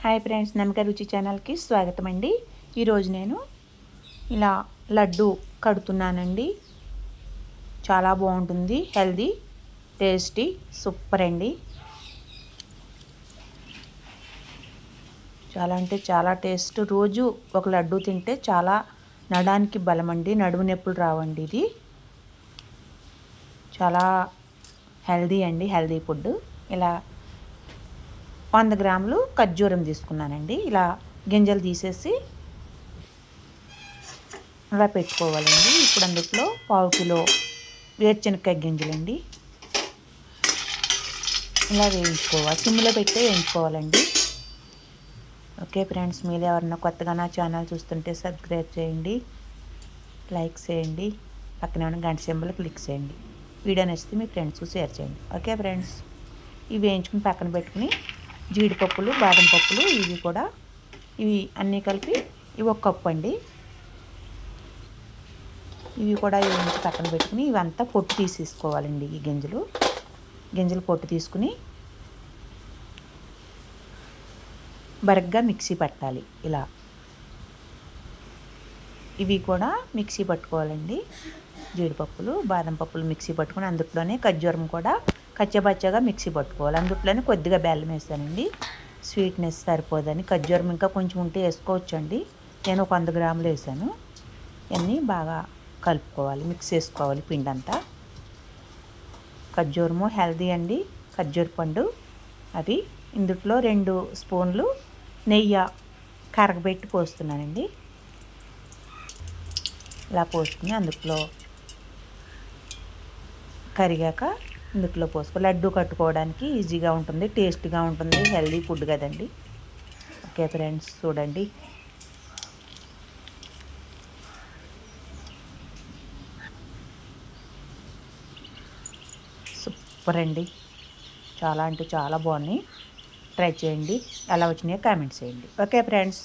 Hi friends, నమ్మక రుచి ఛానల్కి స్వాగతం అండి. ఈరోజు నేను ఇలా లడ్డు కడుతున్నానండి. చాలా బాగుంటుంది, హెల్దీ, టేస్టీ, సూపర్ అండి. చాలా అంటే చాలా టేస్ట్. రోజు ఒక లడ్డు తింటే చాలా నడానికి బలం అండి, నడుము నొప్పులు రావండి. ఇది చాలా హెల్దీ అండి, హెల్దీ ఫుడ్. ఇలా 100 గ్రాములు ఖర్జూరం తీసుకున్నానండి. ఇలా గింజలు తీసేసి ఇలా పెట్టుకోవాలండి. ఇప్పుడు అందులో 1/2 కిలో వేరుశనగకాయ గింజలండి ఇలా వేయించుకోవాలి. సిమ్లో పెట్టే వేయించుకోవాలండి. ఓకే ఫ్రెండ్స్, మీరు ఎవరన్నా కొత్తగా నా ఛానల్ చూస్తుంటే సబ్స్క్రైబ్ చేయండి, లైక్ చేయండి, పక్కనే ఉన్న గంట సింబల్ క్లిక్ చేయండి. వీడియో నచ్చితే మీ ఫ్రెండ్స్కి షేర్ చేయండి. ఓకే ఫ్రెండ్స్, ఇవి వేయించుకుని పక్కన పెట్టుకుని జీడిపప్పులు, బాదం పప్పులు ఇవి అన్నీ కలిపి ఇవి 1 కప్పు అండి. ఇవి కూడా వేయించి పక్కన పెట్టుకుని ఇవంతా పొట్టు తీసేసుకోవాలండి. ఈ గింజలు పొట్టు తీసుకుని బరగ్గా మిక్సీ పట్టాలి. ఇలా ఇవి కూడా మిక్సీ పట్టుకోవాలండి. జీడిపప్పులు, బాదం పప్పులు మిక్సీ పట్టుకుని అందులోనే ఖర్జూరం కూడా కచ్చబచ్చగా మిక్సీ పట్టుకోవాలి. అందులోనే కొద్దిగా బెల్లం వేస్తానండి, స్వీట్నెస్ సరిపోదని. ఖర్జూరం ఇంకా కొంచెం ఉంటే వేసుకోవచ్చండి. నేను ఒక 100 గ్రాములు వేసాను. ఇవన్నీ బాగా కలుపుకోవాలి, మిక్స్ చేసుకోవాలి పిండి అంతా. ఖర్జూరము హెల్దీ అండి, ఖర్జూర పండు. అది ఇందులో 2 స్పూన్లు నెయ్యి కరగబెట్టి పోస్తున్నానండి. ఇలా పోసుకుని అందులో కరిగాక ఇందులో పోసుకో. లడ్డు కట్టుకోవడానికి ఈజీగా ఉంటుంది, టేస్ట్గా ఉంటుంది, హెల్దీ ఫుడ్ కదండి. ఓకే ఫ్రెండ్స్, చూడండి. సూపర్ అండి, చాలా అంటే చాలా బాగున్నాయి. ట్రై చేయండి, ఎలా వచ్చినాయో కామెంట్స్ చేయండి. Okay friends.